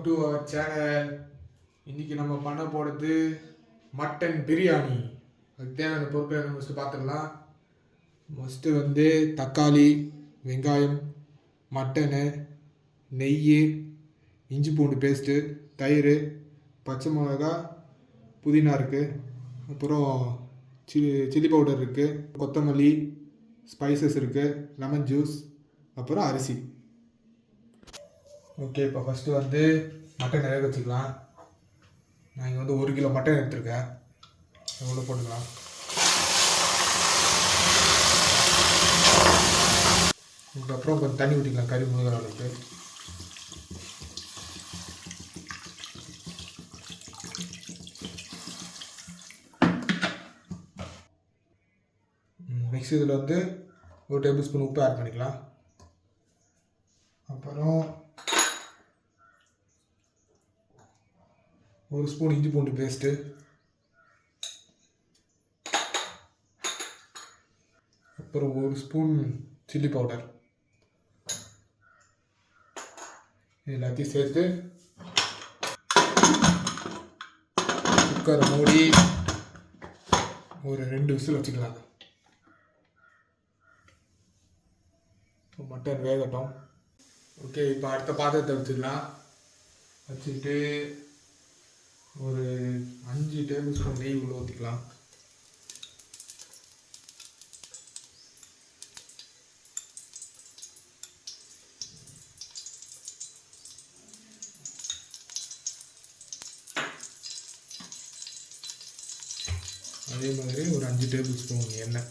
To our channel. இன்றைக்கி நம்ம பண்ண போகிறது மட்டன் பிரியாணி. அதுக்கு தேவையான பொருட்களை நம்ம ஃபஸ்ட்டு பார்த்துடலாம். ஃபஸ்ட்டு வந்து தக்காளி, வெங்காயம், மட்டனு, நெய், இஞ்சி பூண்டு பேஸ்ட்டு, தயிர், பச்சை மிளகா, புதினா இருக்குது, அப்புறம் சில்லி பவுடர் இருக்குது, கொத்தமல்லி, ஸ்பைசஸ் இருக்குது, லெமன் ஜூஸ், அப்புறம் அரிசி. ஓகே, இப்போ ஃபஸ்ட்டு வந்து மட்டன் வேக வச்சுக்கலாம். நான் இங்கே வந்து 1 கிலோ மட்டன் எடுத்துருக்கேன். எவ்வளோ போட்டுக்கலாம். அதுக்கப்புறம் கொஞ்சம் தண்ணி ஊற்றிக்கலாம், கறி முழுகிற அளவுக்கு. நெக்ஸ்ட் இதில் வந்து 1 டேபிள் ஸ்பூன் உப்பு ஆட் பண்ணிக்கலாம். அப்புறம் 1 ஸ்பூன் இஞ்சி பூண்டு பேஸ்ட்டு, அப்புறம் 1 ஸ்பூன் சில்லி பவுடர். எல்லாத்தையும் சேர்த்து குக்கரை மூடி ஒரு 2 விசில் வச்சுக்கலாம். இப்போ மட்டன் வேகட்டும். ஓகே, இப்போ அடுத்த பாத்திரத்தை வச்சுக்கலாம். வச்சுட்டு ஒரு 5 டேபிள் ஸ்பூன் நெய் உள்ள ஊற்றிக்கலாம். அதே மாதிரி ஒரு 5 டேபிள் ஸ்பூன் எண்ணெய்.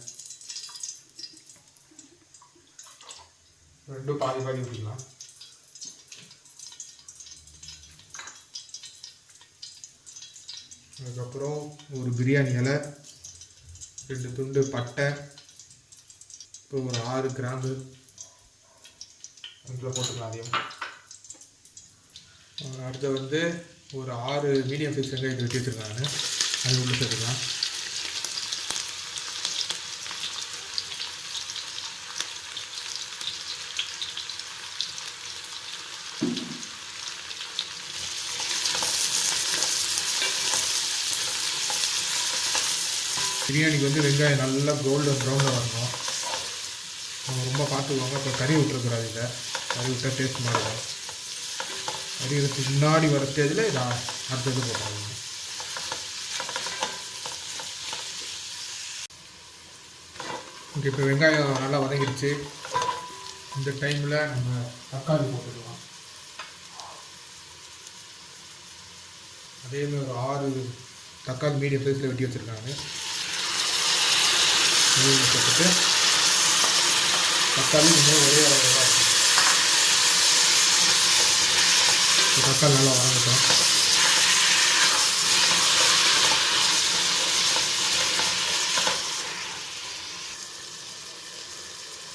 ரெண்டும் பாதி பாதி ஊற்றிக்கலாம். அதுக்கப்புறம் ஒரு பிரியாணி இலை, 2 துண்டு பட்டை, அப்புறம் ஒரு 6 கிராம்பு இதில் போட்டுக்கலாம். அதையும் அடுத்து வந்து ஒரு 6 மீடியம் சைஸ் வெங்காயத்தை வெட்டி வச்சுருக்கேன் நான். அது உள்ள சேர்த்துக்கலாம். பிரியாணிக்கு வந்து வெங்காயம் நல்லா கோல்டன் ப்ரௌனில் வரணும். அவங்க ரொம்ப பார்த்துக்குவாங்க. இப்போ கறி விட்டுருக்குறாரு. இல்லை, கறி விட்டால் டேஸ்ட் மாறிடும். கறி எடுத்து முன்னாடி வர ஸ்டேஜில் இதை அடுத்தது போட்டுருவாங்க. ஓகே, இப்போ வெங்காயம் நல்லா வதங்கிடுச்சு. இந்த டைமில் நம்ம தக்காளி போட்டுக்கலாம். அதேமாதிரி ஒரு 6 தக்காளி மீடியம் சைஸில் வெட்டி வச்சுருக்காங்க. போட்டுட்டு தக்காளி இன்னும் ஒரே அளவு தான் இருக்கும். தக்காளி நல்லா வதங்கட்டும்.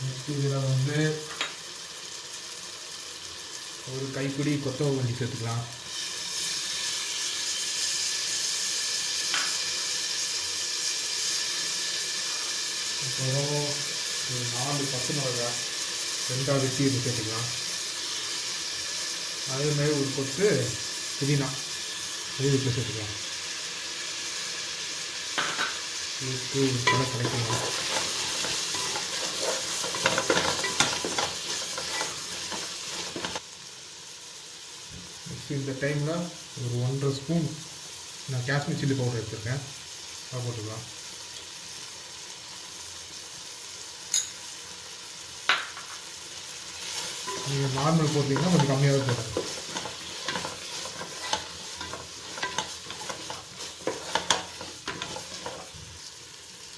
நெக்ஸ்ட் இதில் வந்து ஒரு கைப்பிடி கொத்தமல்லி சேர்த்துக்கலாம். அப்புறம் ஒரு 4 பச்சை மிளகா 2 வெட்டி சேர்த்துக்கலாம். அதேமாதிரி ஒரு கொத்து புதினா வீட்டில் சேர்த்துக்கலாம். சேர்த்து ஒரு கிடைக்கணும். நெக்ஸ்ட் இந்த டைமில் ஒரு 1.5 ஸ்பூன் நான் காஷ்மீர் சில்லி பவுடர் எடுத்துருக்கேன். அதை போட்டுக்கலாம். நீங்கள் நார்மல் போட்டிங்கன்னா கொஞ்சம் கம்மியாகவே போடுங்க.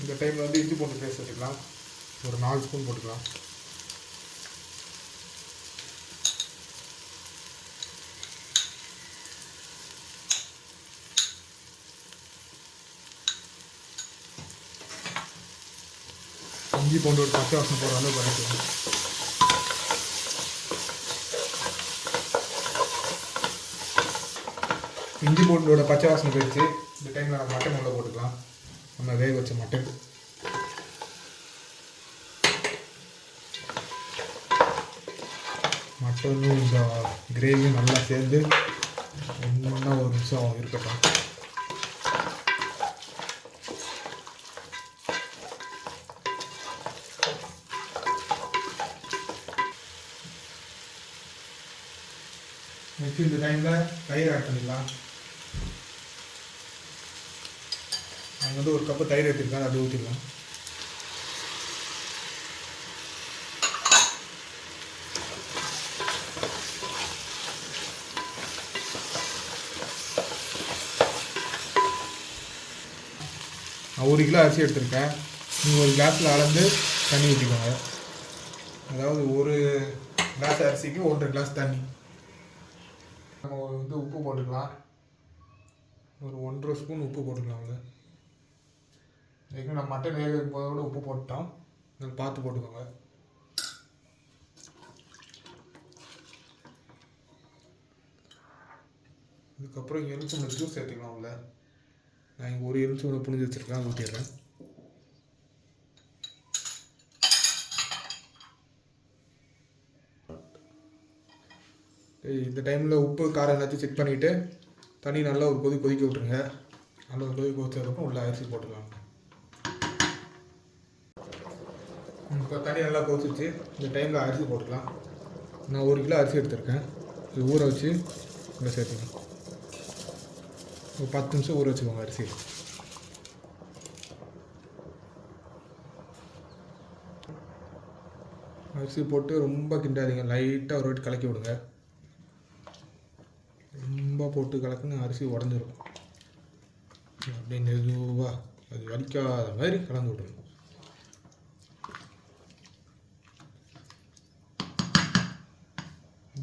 இந்த டைமில் வந்து இஞ்சி பூண்டு பேஸ்ட் வச்சுக்கலாம். ஒரு 4 ஸ்பூன் போட்டுக்கலாம். இஞ்சி பூண்டு ஒரு பச்சை வாசனை போகிற அளவு வதக்கலாம். இஞ்சி பூண்டோட பச்சை வாசனை போயிடுச்சு. இந்த டைமில் நம்ம மட்டன் உள்ள போட்டுக்கலாம். நம்ம வேக வச்ச மட்டன். மட்டனும் இந்த கிரேவியும் நல்லா சேர்ந்து இன்னும் ஒரு நிமிஷம் இருக்கட்டும். நெக்ஸ்ட் இந்த டைமில் தயிர் ஆட் பண்ணிடலாம். அங்கே வந்து ஒரு கப்பு தயிர் எடுத்துருக்கேன், அதை ஊற்றிடலாம். நான் 1 கிலோ அரிசி எடுத்திருக்கேன். நீங்கள் ஒரு கிளாஸில் அளந்து தண்ணி ஊற்றிக்கோங்க. அதாவது ஒரு கிளாஸ் அரிசிக்கு 1.5 கிளாஸ் தண்ணி. நம்ம வந்து உப்பு போட்டுக்கலாம். ஒரு 1.5 ஸ்பூன் உப்பு போட்டுக்கலாம். அவ்வளோ ஏற்கனவே நம்ம மட்டன் வேக வைக்கும் போதோட உப்பு போட்டோம், அதை பார்த்து போட்டுக்கோங்க. இதுக்கப்புறம் எலுமிச்சம்பழம் ஜூஸ் சேர்த்துக்கலாம். அவ்வளோ நான் இங்கே ஒரு எலுமிச்சம்பழம் புழிஞ்சு வச்சுருக்கேன், அதை ஊற்றிடுறேன். இந்த டைமில் உப்பு காரம் எல்லாத்தையும் செக் பண்ணிவிட்டு தண்ணி நல்லா ஒரு கொதிக்க விட்ருங்க. நல்லா ஒரு கொதிச்சதுக்கப்புறம் உள்ள அரிசி போட்டுக்கலாம். இப்போ தண்ணி நல்லா கொதிச்சிச்சு. இந்த டைமில் அரிசி போட்டுக்கலாம். நான் 1 கிலோ அரிசி எடுத்திருக்கேன். இது ஊற வச்சு இங்கே சேர்த்துக்கலாம். ஒரு 10 நிமிஷம் ஊற வச்சுக்கோங்க அரிசி. அரிசி போட்டு ரொம்ப கிண்டாதீங்க, லைட்டாக ஒரு வாட்டி கலக்கி விடுங்க. ரொம்ப போட்டு கலக்குன்னு அரிசி உடஞ்சிரும். அப்படியே மெதுவாக அது வலிக்காத மாதிரி கலந்து விடணும்.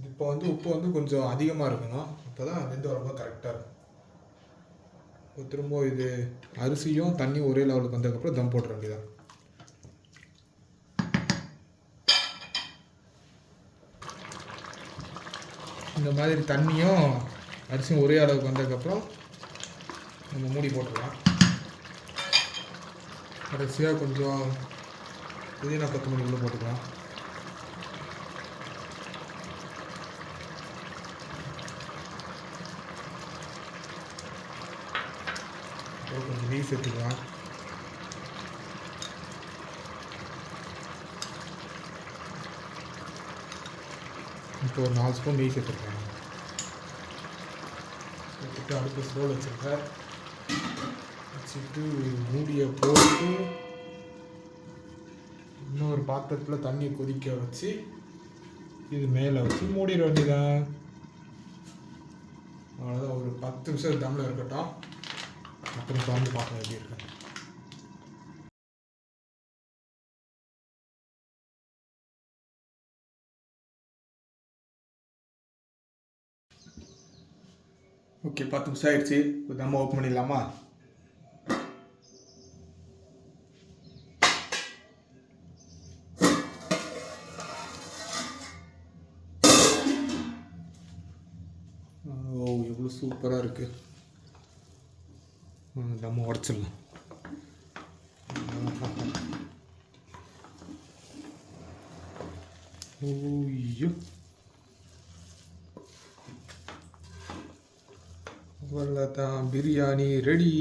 இப்போ வந்து உப்பு வந்து கொஞ்சம் அதிகமாக இருக்கணும், அப்போ தான் வெந்து வரும்போது கரெக்டாக இருக்கும். இப்போ திரும்ப இது அரிசியும் தண்ணியும் ஒரே லெவலுக்கு வந்ததுக்கப்புறம் தம் போட்டுற வேண்டியதான். இந்த மாதிரி தண்ணியும் அரிசியும் ஒரே அளவுக்கு வந்ததுக்கப்புறம் நம்ம மூடி போட்டுடலாம். கடைசியாக கொஞ்சம் புதினா கொத்தமல்லி போட்டுக்கலாம். அப்புறம் கொஞ்சம் நெய் சேர்த்துக்கலாம். இப்போ ஒரு 4 ஸ்பூன் நெய் சேர்த்துருக்கேன். சேர்த்துட்டு அடுப்பு ஸ்லோவில் வச்சுருக்கேன். வச்சுட்டு மூடியை போட்டு இன்னொரு பாத்திரத்தில் தண்ணி கொதிக்க வச்சு இது மேலே வச்சு மூடிட வேண்டியதான். அவ்வளோதான். ஒரு 10 நிமிஷம் தம்மில் இருக்கட்டும். அப்புறம் திறந்து பார்க்க எப்படி இருக்கு. ஓகே, 10 நிமிஷம் ஆயிடுச்சு. இப்போ தம் ஓப்பன் பண்ணிடலாமா? ஓ, எவ்வளோ சூப்பராக இருக்குது. தம் உடச்சிடலாம். ஓய்யோ, அவ்வளோதான், பிரியாணி ரெடி.